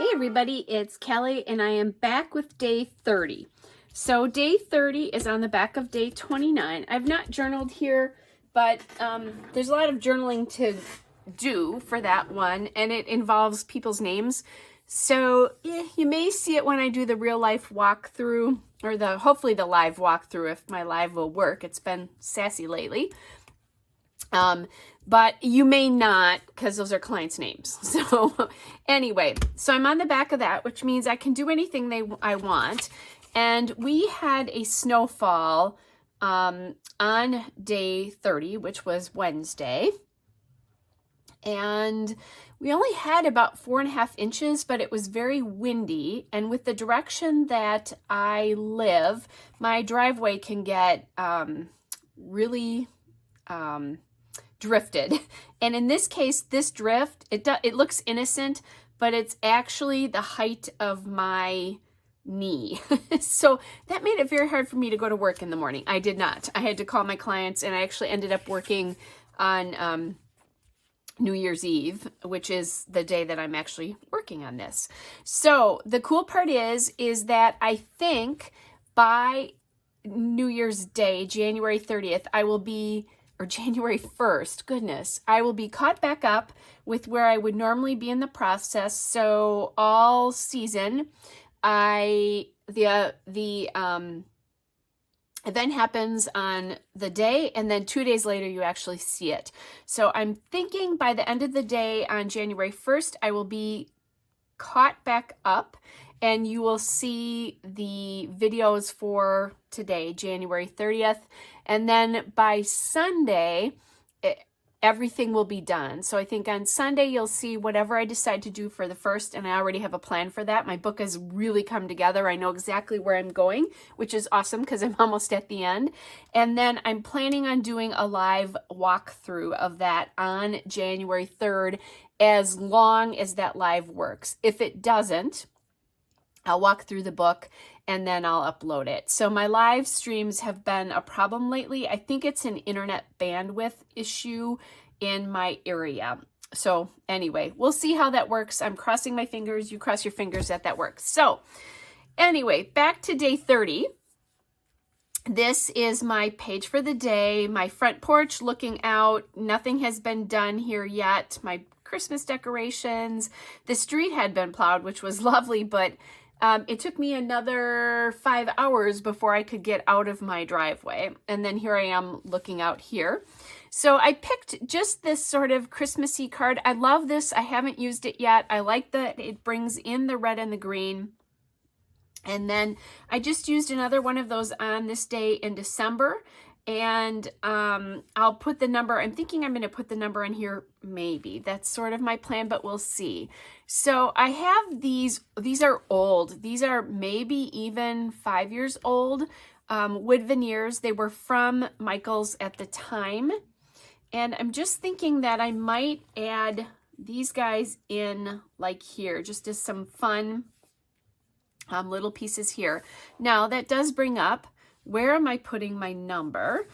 Hey everybody, it's Kelly and I am back with day 30. So day 30 is on the back of day 29. I've not journaled here, but there's a lot of journaling to do for that one, and it involves people's names. So you may see it when I do the real life walkthrough, or hopefully the live walkthrough if my live will work. It's been sassy lately. But you may not, because those are clients' names. So anyway, so I'm on the back of that, which means I can do anything I want. And we had a snowfall on day 30, which was Wednesday. And we only had about 4.5 inches, but it was very windy. And with the direction that I live, my driveway can get really drifted. And in this case, this drift, it looks innocent, but it's actually the height of my knee. So that made it very hard for me to go to work in the morning. I did not. I had to call my clients, and I actually ended up working on New Year's Eve, which is the day that I'm actually working on this. So the cool part is that I think by New Year's Day, January 30th, or January 1st, goodness, I will be caught back up with where I would normally be in the process. So all season, the event happens on the day, and then 2 days later, you actually see it. So I'm thinking by the end of the day on January 1st, I will be caught back up, and you will see the videos for today, January 30th. And then by Sunday, everything will be done. So I think on Sunday, you'll see whatever I decide to do for the first, and I already have a plan for that. My book has really come together. I know exactly where I'm going, which is awesome because I'm almost at the end. And then I'm planning on doing a live walkthrough of that on January 3rd, as long as that live works. If it doesn't, I'll walk through the book and then I'll upload it. So my live streams have been a problem lately. I think it's an internet bandwidth issue in my area. So anyway, we'll see how that works. I'm crossing my fingers. You cross your fingers that works. So anyway, back to day 30. This is my page for the day. My front porch looking out. Nothing has been done here yet. My Christmas decorations. The street had been plowed, which was lovely, but it took me another 5 hours before I could get out of my driveway. And then here I am looking out here. So I picked just this sort of Christmassy card. I love this. I haven't used it yet. I like that it brings in the red and the green. And then I just used another one of those on this day in December. And I'll put the number, I'm thinking I'm going to put the number in here, maybe. That's sort of my plan, but we'll see. So I have these are old. These are maybe even 5 years old, wood veneers. They were from Michael's at the time. And I'm just thinking that I might add these guys in like here, just as some fun little pieces here. Now that does bring up, where am I putting my number?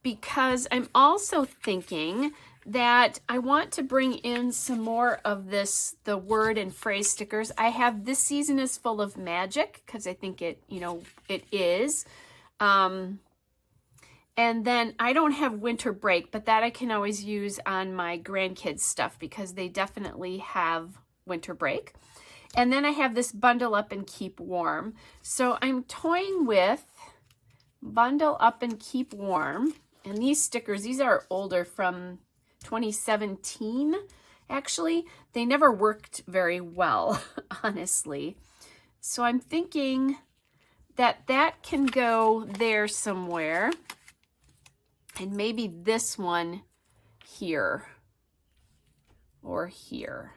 Because I'm also thinking that I want to bring in some more of the word and phrase stickers. I have This Season is Full of Magic, because I think it is. And then I don't have Winter Break, but that I can always use on my grandkids' stuff because they definitely have winter break. And then I have this Bundle Up and Keep Warm. So I'm toying with Bundle Up and Keep Warm. And these stickers, these are older, from 2017, actually. They never worked very well, honestly. So I'm thinking that that can go there somewhere. And maybe this one here or here.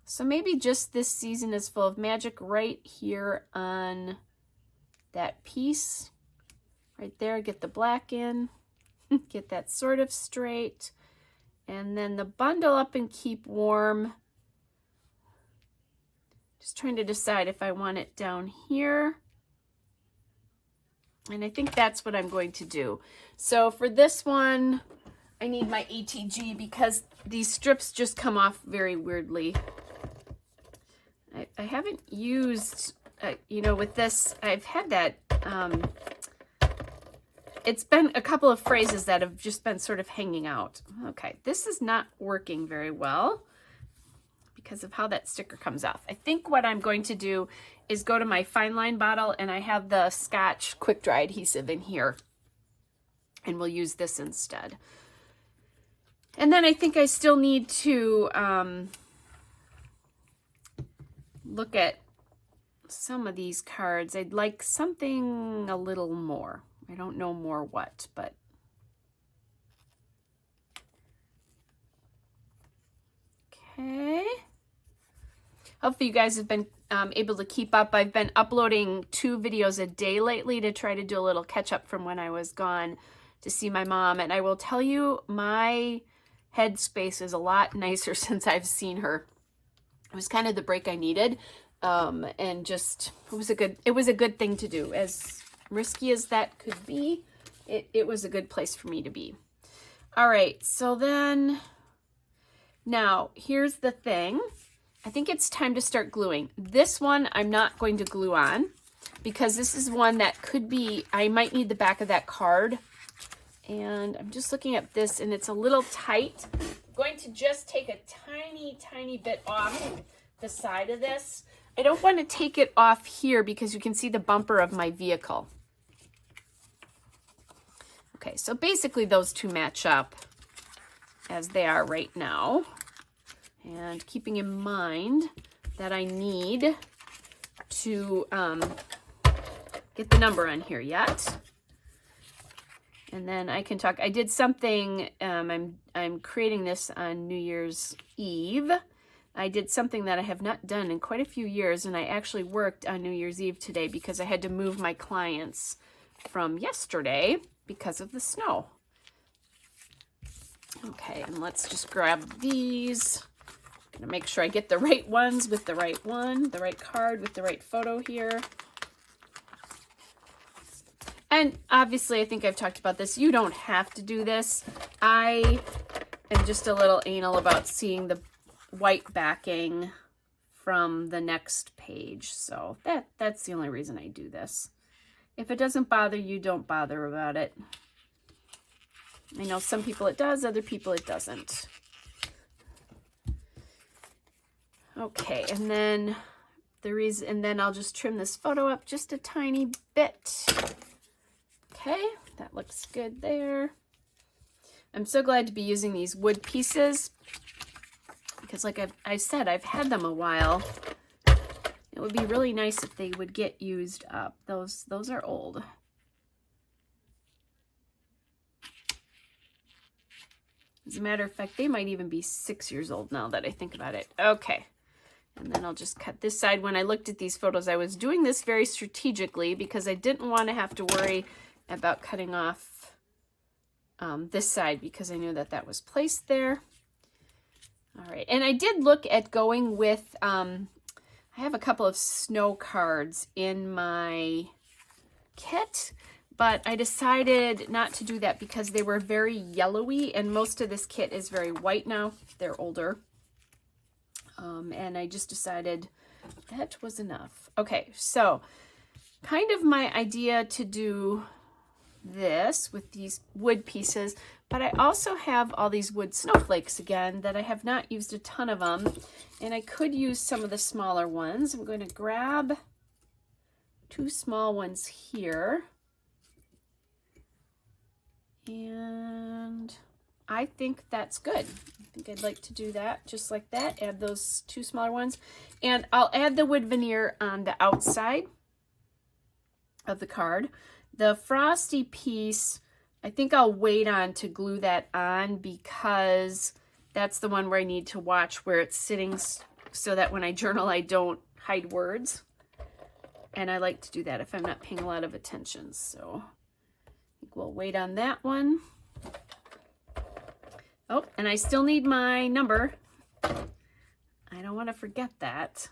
So maybe just This Season is Full of Magic right here on that piece. Right there, get the black in, get that sort of straight. And then the Bundle Up and Keep Warm. Just trying to decide if I want it down here. And I think that's what I'm going to do. So for this one, I need my ETG because these strips just come off very weirdly. I haven't used, you know, with this, I've had that, it's been a couple of phrases that have just been sort of hanging out. Okay, this is not working very well because of how that sticker comes off. I think what I'm going to do is go to my fine line bottle, and I have the Scotch quick dry adhesive in here, and we'll use this instead. And then I think I still need to look at some of these cards. I'd like something a little more. I don't know more what, but okay. Hopefully you guys have been able to keep up. I've been uploading 2 videos a day lately to try to do a little catch up from when I was gone to see my mom. And I will tell you, my headspace is a lot nicer since I've seen her. It was kind of the break I needed. And just, it was a good thing to do. As risky as that could be, it was a good place for me to be. All right, so then, now here's the thing. I think it's time to start gluing. This one I'm not going to glue on because this is one that could be, I might need the back of that card. And I'm just looking at this and it's a little tight. I'm going to just take a tiny, tiny bit off the side of this. I don't want to take it off here because you can see the bumper of my vehicle. Okay, so basically those two match up as they are right now. And keeping in mind that I need to get the number on here yet. And then I can talk. I did something, I'm creating this on New Year's Eve. I did something that I have not done in quite a few years, and I actually worked on New Year's Eve today because I had to move my clients from yesterday because of the snow. Okay, and let's just grab these. I'm gonna make sure I get the right ones with the right one, the right card with the right photo here. And obviously, I think I've talked about this. You don't have to do this. I am just a little anal about seeing the white backing from the next page. So that's the only reason I do this. If it doesn't bother you, don't bother about it. I know some people it does, other people it doesn't. Okay, and then I'll just trim this photo up just a tiny bit. Okay, that looks good there. I'm so glad to be using these wood pieces because like I said, I've had them a while. It would be really nice if they would get used up. Those are old. As a matter of fact, they might even be 6 years old now that I think about it. Okay. And then I'll just cut this side. When I looked at these photos, I was doing this very strategically because I didn't want to have to worry about cutting off this side because I knew that that was placed there. All right. And I did look at going with, I have a couple of snow cards in my kit, but I decided not to do that because they were very yellowy and most of this kit is very white now. They're older. And I just decided that was enough. Okay, so kind of my idea to do this with these wood pieces, but I also have all these wood snowflakes again that I have not used a ton of them, and I could use some of the smaller ones. I'm going to grab 2 small ones here, and I think that's good. I think I'd like to do that just like that. Add those 2 smaller ones. And I'll add the wood veneer on the outside of the card. The frosty piece, I think I'll wait on to glue that on because that's the one where I need to watch where it's sitting so that when I journal, I don't hide words. And I like to do that if I'm not paying a lot of attention. So I think we'll wait on that one. Oh, and I still need my number. I don't want to forget that.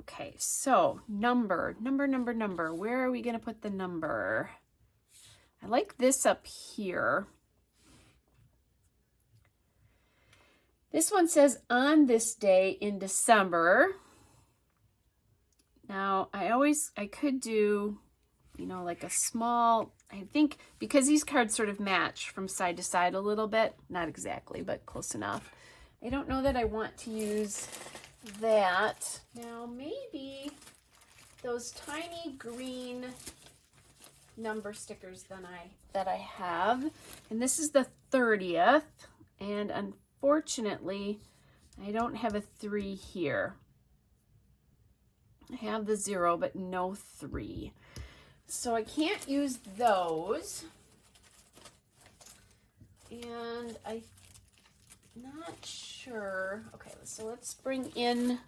Okay, so number. Where are we going to put the number? I like this up here. This one says, on this day in December. Now, I could do, you know, like a small, I think, because these cards sort of match from side to side a little bit. Not exactly, but close enough. I don't know that I want to use that. Now, maybe those tiny green number stickers that I have. And this is the 30th. And unfortunately, I don't have a 3 here. I have the 0, but no 3. So I can't use those. And I'm not sure. Okay, so let's bring in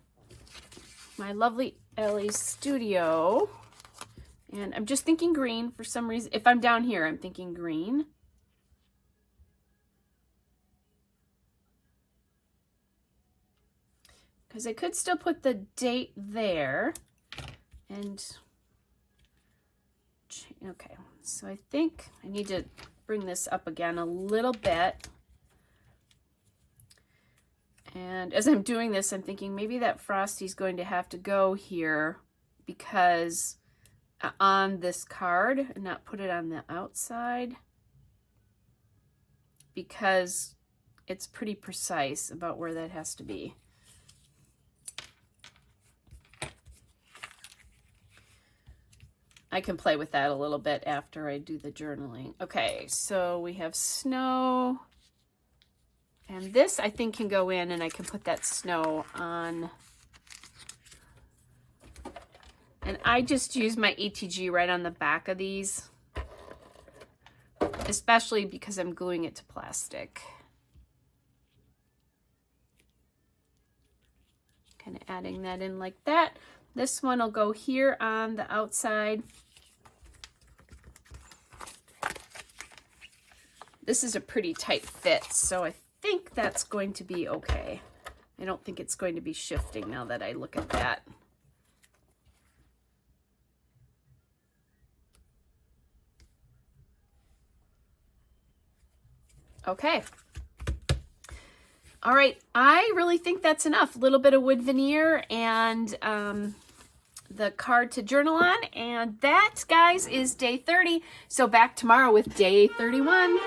my lovely Ellie Studio. And I'm just thinking green for some reason. If I'm down here, I'm thinking green. Because I could still put the date there. And, okay, so I think I need to bring this up again a little bit. And as I'm doing this, I'm thinking maybe that Frosty's going to have to go here because on this card and not put it on the outside, because it's pretty precise about where that has to be. I can play with that a little bit after I do the journaling. Okay, so we have snow. And this I think can go in, and I can put that snow on. And I just use my ATG right on the back of these, especially because I'm gluing it to plastic. Kind of adding that in like that. This one will go here on the outside. This is a pretty tight fit, so I think that's going to be okay. I don't think it's going to be shifting now that I look at that. Okay. All right, I really think that's enough. A little bit of wood veneer and the card to journal on. And that, guys, is day 30. So back tomorrow with day 31.